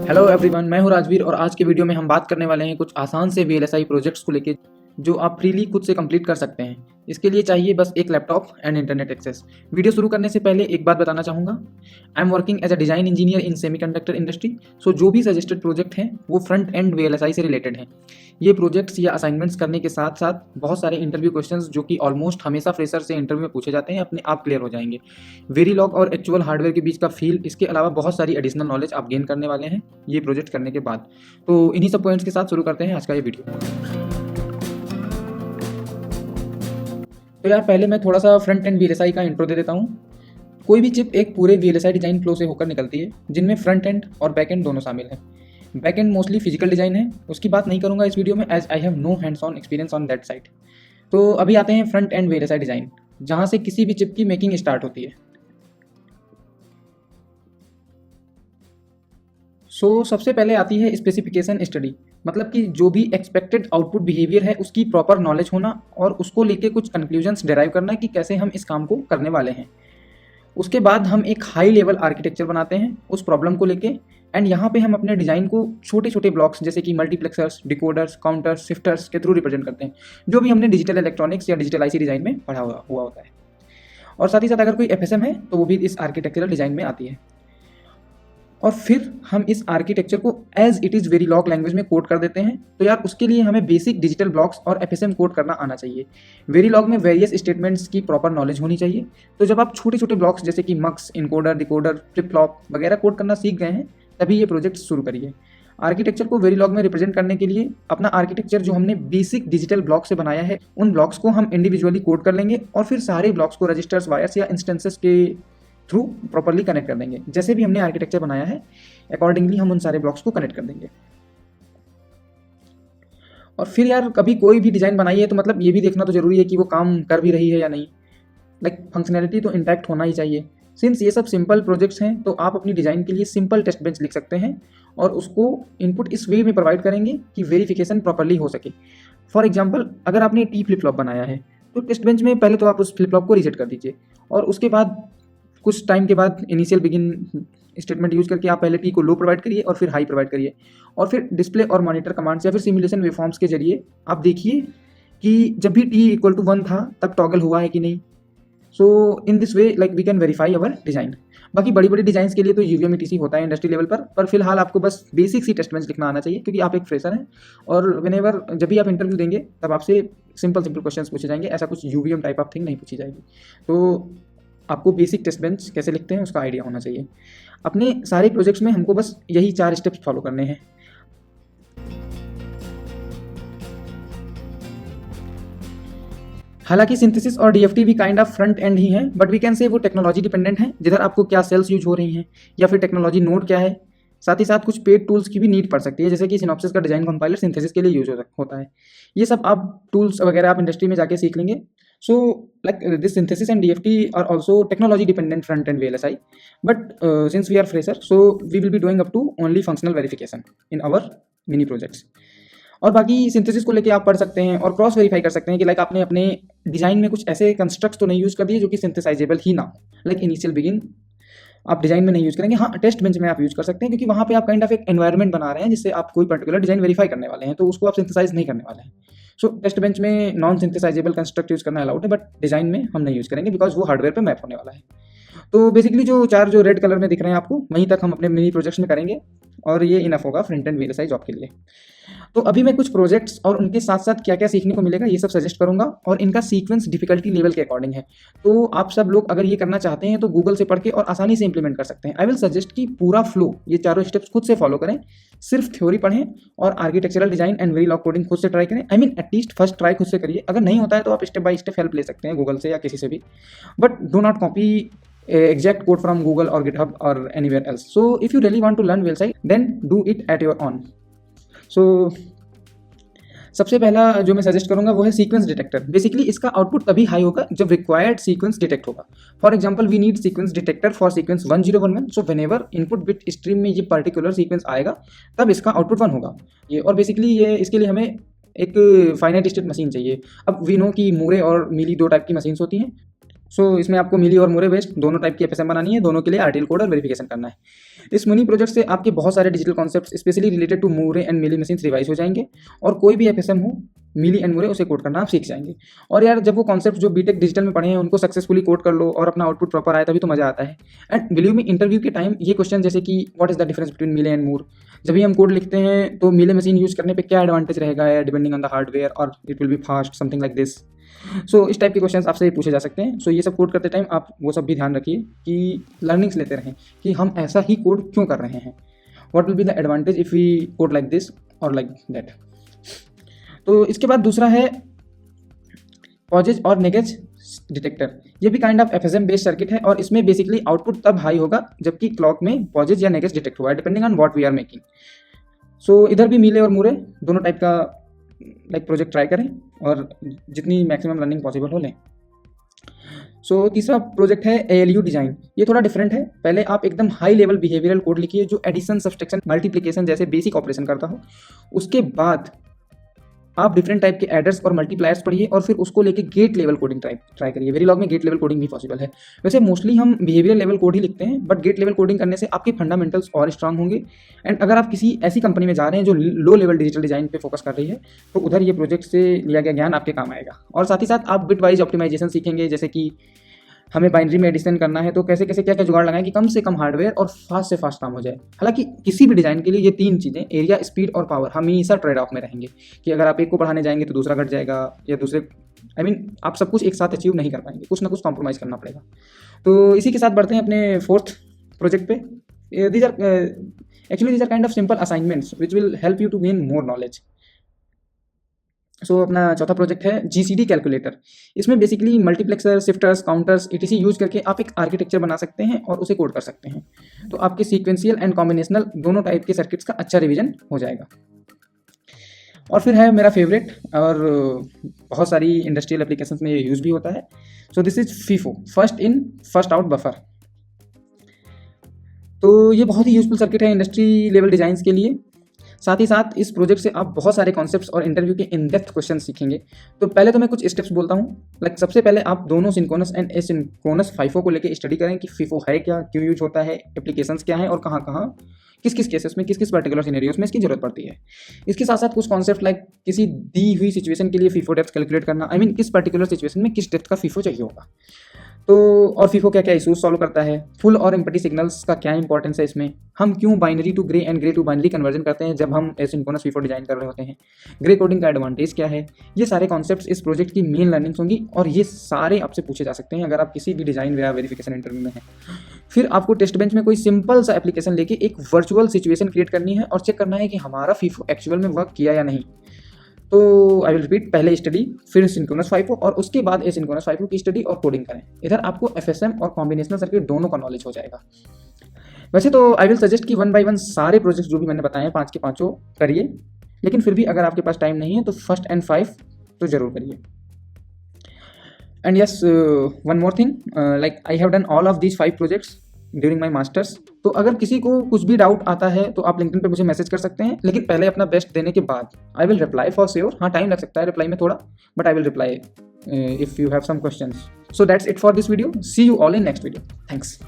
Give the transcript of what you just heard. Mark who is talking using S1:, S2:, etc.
S1: Hello everyone, मैं हूं राजवीर और आज के वीडियो में हम बात करने वाले हैं कुछ आसान से वीएलएसआई प्रोजेक्ट्स को लेके जो आप फ्रीली खुद से कंप्लीट कर सकते हैं। इसके लिए चाहिए बस एक laptop and internet access. Video शुरू करने से पहले एक बात बताना चाहूँगा, I am working as a design engineer in semiconductor industry. So जो भी सजेस्टेड प्रोजेक्ट हैं वो फ्रंट एंड वीएलएसआई से रिलेटेड हैं। ये प्रोजेक्ट्स या असाइनमेंट्स करने के साथ साथ बहुत सारे इंटरव्यू क्वेश्चंस जो कि ऑलमोस्ट हमेशा फ्रेशर से इंटरव्यू में पूछे जाते हैं अपने आप क्लियर हो जाएंगे। वेरीलॉग और एक्चुअल हार्डवेयर के बीच का फील, इसके अलावा बहुत सारी एडिशनल नॉलेज आप गेन करने वाले हैं ये प्रोजेक्ट करने के बाद। तो इन्हीं सब पॉइंट्स के साथ शुरू करते हैं आज का ये वीडियो। तो यार पहले मैं थोड़ा सा फ्रंट एंड वीएलएसआई का इंट्रो दे देता हूँ। कोई भी चिप एक पूरे वीएलएसआई डिजाइन फ्लो से होकर निकलती है जिनमें फ्रंट एंड और बैक एंड दोनों शामिल हैं। Back end mostly physical design है, उसकी बात नहीं करूंगा इस वीडियो में as I have no hands on experience on that side. तो अभी आते हैं फ्रंट एंड वीएलएसआई डिजाइन, जहां से किसी भी चिप की मेकिंग स्टार्ट होती है। सबसे पहले आती है स्पेसिफिकेशन स्टडी, मतलब कि जो भी एक्सपेक्टेड आउटपुट बिहेवियर है उसकी प्रॉपर नॉलेज होना और उसको लेके कुछ कंक्लूजन्स डिराइव करना कि कैसे हम इस काम को करने वाले हैं। उसके बाद हम एक हाई लेवल आर्किटेक्चर बनाते हैं उस प्रॉब्लम को लेके, एंड यहाँ पे हम अपने डिज़ाइन को छोटे छोटे ब्लॉक्स जैसे कि मल्टीप्लेक्सर्स, डिकोडर्स, काउंटर्स, शिफ्टर्स के थ्रू रिप्रेजेंट करते हैं, जो भी हमने डिजिटल इलेक्ट्रॉनिक्स या डिजिटल आईसी डिज़ाइन में पढ़ा हुआ होता है। और साथ ही साथ अगर कोई एफएसएम है तो वो भी इस आर्किटेक्चरल डिज़ाइन में आती है। और फिर हम इस आर्किटेक्चर को एज इट इज़ वेरीलॉग लैंग्वेज में कोड कर देते हैं। तो यार उसके लिए हमें बेसिक डिजिटल ब्लॉक्स और एफएसएम कोड करना आना चाहिए। वेरीलॉग में वेरियस स्टेटमेंट्स की प्रॉपर नॉलेज होनी चाहिए। तो जब आप छोटे छोटे ब्लॉक्स जैसे कि मक्स, इनकोडर, डिकोडर, फ्लिप फ्लॉप वगैरह कोड करना सीख गए हैं तभी ये प्रोजेक्ट शुरू करिए। आर्किटेक्चर को वेरीलॉग में रिप्रेजेंट करने के लिए अपना आर्किटेक्चर जो हमने बेसिक डिजिटल ब्लॉक से बनाया है उन ब्लॉक्स को हम इंडिविजुअली कोड कर लेंगे और फिर सारे ब्लॉक्स को रजिस्टर्स, वायर्स या इंस्टेंसेस के थ्रू प्रॉपरली कनेक्ट कर देंगे। जैसे भी हमने आर्किटेक्चर बनाया है अकॉर्डिंगली हम उन सारे ब्लॉक्स को कनेक्ट कर देंगे। और फिर यार कभी कोई भी डिज़ाइन बनाई है तो मतलब ये भी देखना तो जरूरी है कि वो काम कर भी रही है या नहीं। लाइक फंक्शनैलिटी तो इंटैक्ट होना ही चाहिए। सिंस ये सब सिंपल प्रोजेक्ट्स हैं तो आप अपनी डिज़ाइन के लिए सिंपल टेस्ट बेंच लिख सकते हैं और उसको इनपुट इस वे में प्रोवाइड करेंगे कि वेरिफिकेशन प्रॉपरली हो सके। फॉर एग्जाम्पल, अगर आपने टी फ्लिप फ्लॉप बनाया है तो टेस्ट बेंच में पहले तो आप उस फ्लिप फ्लॉप को रीसेट कर दीजिए और उसके बाद कुछ टाइम के बाद इनिशियल बिगिन स्टेटमेंट यूज करके आप पहले टी को लो प्रोवाइड करिए और फिर हाई प्रोवाइड करिए और फिर डिस्प्ले और मॉनिटर कमांड्स या फिर सिमुलेशन वेवफॉर्म्स के जरिए आप देखिए कि जब भी टी इक्वल टू 1 था तब टॉगल हुआ है कि नहीं। So in this way like we can verify our design. बाकी बड़ी बड़ी डिजाइन के लिए तो यूवीएम ईटीसी होता है इंडस्ट्री लेवल पर फिलहाल आपको बस बेसिक सी टेस्ट बेंच लिखना आना चाहिए क्योंकि आप एक फ्रेशर हैं और व्हेनेवर जब भी आप इंटरव्यू देंगे तब आपसे सिंपल क्वेश्चंस पूछे जाएंगे, ऐसा कुछ यूवीएम टाइप ऑफ थिंग नहीं पूछी जाएगी। तो आपको बेसिक टेस्ट बेंच कैसे लिखते हैं उसका आइडिया होना चाहिए। अपने सारे प्रोजेक्ट्स में हमको बस यही 4 स्टेप्स फॉलो करने हैं। हालांकि सिंथेसिस और डीएफटी भी kind of front and he है, बट वी कैन से वो टेक्नोलॉजी डिपेंडेंट है, जिधर आपको क्या सेल्स यूज हो रही हैं या फिर टेक्नोलॉजी नोड क्या है। साथ ही साथ कुछ पेड टूल्स की भी नीड पड़ सकती है, जैसे कि सिनॉप्सिस का डिजाइन कंपाइलर सिंथेसिस के लिए यूज होता है। ये सब आप टूल्स वगैरह आप इंडस्ट्री में जाके सीख लेंगे। So like this synthesis and DFT are also technology dependent front end VLSI, but since we are fresher so we will be doing up to only functional verification in our mini projects. और बाकी synthesis को लेके आप पढ़ सकते हैं और cross verify कर सकते हैं कि लाइक आपने अपने डिज़ाइन में कुछ ऐसे कंस्ट्रक्ट्स तो नहीं यूज़ कर दिए जो कि सिंथेसाइजेबल ही ना हो। लाइक इनिशियल बिगिन आप डिज़ाइन में नहीं यूज़ करेंगे, हाँ टेस्ट बेंच में आप यूज़ कर सकते हैं क्योंकि वहाँ पे आप काइंड ऑफ एक एनवायरनमेंट बना रहे हैं जिससे आप कोई पर्टिकुलर डिज़ाइन वेरीफाई करने वाले हैं, तो उसको आप सिंथेसाइज नहीं करने वाले हैं। सो टेस्ट बेंच में नॉन सिंथेसाइजेबल कंस्ट्रक्ट यूज़ करना अलाउड है, बट डिज़ाइन में हम नहीं यूज़ करेंगे बिकॉज वो हार्डवेयर पर मैप होने वाला है। तो बेसिकली जो 4 जो रेड कलर में दिख रहे हैं आपको वहीं तक हम अपने मिनी प्रोजेक्ट्स में करेंगे और ये इनफ होगा फ्रंट एंड वीएलएसआई जॉब के लिए। तो अभी मैं कुछ प्रोजेक्ट्स और उनके साथ साथ क्या क्या सीखने को मिलेगा ये सब सजेस्ट करूंगा और इनका सीक्वेंस डिफिकल्टी लेवल के अकॉर्डिंग है। तो आप सब लोग अगर ये करना चाहते हैं तो गूगल से पढ़ के और आसानी से इंप्लीमेंट कर सकते हैं। आई विल सजेस्ट कि पूरा फ्लो ये चारों स्टेप्स खुद से फॉलो करें, सिर्फ थ्योरी पढ़ें और आर्किटेक्चरल डिजाइन एंड वेरीलॉग कोडिंग खुद से ट्राई करें। I mean at least first try खुद से करिए। अगर नहीं होता है तो आप स्टेप बाय स्टेप हेल्प ले सकते हैं गूगल से या किसी से भी, but do not copy exact code from Google or GitHub or anywhere else. So if you really want to learn VLSI then do it at your own. So सबसे पहला जो मैं सजेस्ट करूंगा वो है सीक्वेंस डिटेक्टर। बेसिकली इसका output तभी high होगा जब रिक्वायर्ड सीक्वेंस डिटेक्ट होगा। For example we need sequence detector for sequence 1011। So whenever input bit stream में ये पर्टिकुलर सीक्वेंस आएगा तब इसका आउटपुट 1 होगा ये। और बेसिकली ये इसके लिए हमें एक फाइनाइट स्टेट मशीन चाहिए। अब वी नो कि मूरे और मीली 2 टाइप की मशीन्स होती हैं। सो इसमें आपको मिली और मोरे बेस्ड दोनों टाइप की एफएसएम बनानी है, दोनों के लिए आरटीएल कोड और वेरिफिकेशन करना है। इस मिनी प्रोजेक्ट से आपके बहुत सारे digital concepts specially related to Moore and Mealy machine revise हो जाएंगे और कोई भी एफएसएम हो मिली एंड मोरे उसे कोड करना आप सीख जाएंगे। और यार जब वो कॉन्सेप्ट जो बीटेक डिजिटल में पढ़े हैं उनको सक्सेसफुली कोड कर लो और अपना आउटपुट प्रॉपर आए तभी तो मजा आता है। एंड बिलीव मी इंटरव्यू के टाइम ये क्वेश्चन जैसे कि what is the difference between मिले एंड मोर, जब भी हम कोड लिखते हैं तो मिले मशीन यूज करने पे क्या एडवांटेज रहेगा डिपेंडिंग ऑन द हार्डवेयर और it will be fast something like this. So इस टाइप के क्वेश्चंस आपसे पूछे जा सकते हैं। सो ये सब कोड करते टाइम आप वो सब भी ध्यान रखिए कि लर्निंग्स लेते रहें कि हम ऐसा ही कोड क्यों कर रहे हैं, what will be the advantage if we code like this और लाइक दैट। तो इसके बाद दूसरा है पॉजेज और नेगेज डिटेक्टर। ये भी kind of FSM based circuit है और इसमें बेसिकली आउटपुट तब हाई होगा जबकि क्लॉक में पॉजेज या नेगेज डिटेक्ट हुआ है depending on what we are making. So इधर भी मिले और मुरे दोनों टाइप का लाइक प्रोजेक्ट ट्राई करें और जितनी मैक्सिमम लर्निंग पॉसिबल हो लें। सो तीसरा प्रोजेक्ट है ALU डिजाइन। ये थोड़ा डिफरेंट है। पहले आप एकदम हाई लेवल बिहेवियरल कोड लिखिए जो एडिशन, सब्सट्रैक्शन, मल्टीप्लिकेशन जैसे बेसिक ऑपरेशन करता हो। उसके बाद आप डिफरेंट टाइप के एडर्स और मल्टीप्लायर्स पढ़िए और फिर उसको लेके गेट लेवल कोडिंग ट्राई करिए। वेरीलॉग में गेट लेवल कोडिंग भी पॉसिबल है। वैसे मोस्टली हम बिहेवियर लेवल कोड ही लिखते हैं बट गेट लेवल कोडिंग करने से आपके फंडामेंटल्स और स्ट्रांग होंगे। एंड अगर आप किसी ऐसी कंपनी में जा रहे हैं जो लो लेवल डिजिटल डिजाइन पे फोकस कर रही है तो उधर ये प्रोजेक्ट से लिया गया ज्ञान आपके काम आएगा। और साथ ही साथ आप बिट वाइज ऑप्टिमाइजेशन सीखेंगे, जैसे कि हमें बाइनरी में एडिशन करना है तो कैसे कैसे क्या क्या जुगाड़ लगाएं कि कम से कम हार्डवेयर और फास्ट से फास्ट काम हो जाए। हालांकि किसी भी डिज़ाइन के लिए ये तीन चीज़ें एरिया, स्पीड और पावर हमेशा ट्रेड ऑफ में रहेंगे कि अगर आप एक को बढ़ाने जाएंगे तो दूसरा घट जाएगा या दूसरे आप सब कुछ एक साथ अचीव नहीं कर पाएंगे, कुछ ना कुछ कॉम्प्रोमाइज़ करना पड़ेगा। तो इसी के साथ बढ़ते हैं अपने फोर्थ प्रोजेक्ट पे। These are kind of simple assignments which will help you to gain more knowledge. So अपना चौथा प्रोजेक्ट है GCD कैलकुलेटर। इसमें basically multiplexer, shifters, counters etc use करके आप एक आर्किटेक्चर बना सकते हैं और उसे कोड कर सकते हैं। तो आपके सीक्वेंशियल एंड कॉम्बिनेशनल दोनों टाइप के सर्किट्स का अच्छा रिवीजन हो जाएगा। और फिर है मेरा फेवरेट और बहुत सारी इंडस्ट्रियल एप्लीकेशंस में ये यूज़ भी होता है। So this is FIFO, first in first out buffer. तो ये बहुत ही यूजफुल सर्किट है इंडस्ट्री लेवल डिजाइंस के लिए। साथ ही साथ इस प्रोजेक्ट से आप बहुत सारे कॉन्सेप्ट्स और इंटरव्यू के इन डेप्थ क्वेश्चन सीखेंगे। तो पहले तो मैं कुछ स्टेप्स बोलता हूँ। लाइक सबसे पहले आप दोनों सिंक्रोनस एंड एसिंक्रोनस FIFO को लेकर स्टडी करें कि FIFO है क्या, क्यों यूज होता है, एप्लीकेशंस क्या हैं और कहाँ कहाँ किस किस केसेस में, किस किस पर्टिकुलर सिनेरियोस में इसकी जरूरत पड़ती है। इसके साथ साथ कुछ कॉन्सेप्ट लाइक किसी दी हुई सिचुएशन के लिए FIFO डेप्थ कैलकुलेट करना, किस पर्टिकुलर सिचुएशन में किस डेप्थ का FIFO चाहिए होगा। तो और FIFO क्या क्या इशूज सॉल्व करता है, फुल और एम्पटी सिग्नल्स का क्या इंपॉर्टेंस है इसमें, हम क्यों binary to gray and gray to binary conversion करते हैं जब हम एसिंक्रोनस FIFO डिजाइन कर रहे होते हैं, ग्रे कोडिंग का एडवांटेज क्या है। ये सारे कॉन्सेप्ट्स इस प्रोजेक्ट की मेन लर्निंग्स होंगी और ये सारे आपसे पूछे जा सकते हैं अगर आप किसी भी डिजाइन या वेरिफिकेशन इंटरव्यू में हैं। फिर आपको टेस्ट बेंच में कोई सिंपल सा एप्लीकेशन लेके एक वर्चुअल सिचुएशन क्रिएट करनी है और चेक करना है कि हमारा FIFO एक्चुअल में वर्क किया या नहीं। तो आई विल रिपीट, पहले स्टडी, फिर सिंक्रोनस FIFO और उसके बाद एसिंक्रोनस FIFO की स्टडी और कोडिंग करें। इधर आपको FSM और कॉम्बिनेशनल सर्किट दोनों का नॉलेज हो जाएगा। वैसे तो आई विल सजेस्ट कि 1 by 1 सारे प्रोजेक्ट्स जो भी मैंने बताए हैं 5 के 5 करिए, लेकिन फिर भी अगर आपके पास टाइम नहीं है तो फर्स्ट एंड 5 तो जरूर करिए। And yes, one more thing, like I have done all of these 5 projects during my masters. तो अगर किसी को कुछ भी डाउट आता है तो आप लिंक्डइन पे मुझे मैसेज कर सकते हैं, लेकिन पहले अपना बेस्ट देने के बाद I will reply for sure. हाँ, टाइम लग सकता है रिप्लाई में थोड़ा, but I will reply if you have some questions. So that's it for this video. See you all in next video. Thanks.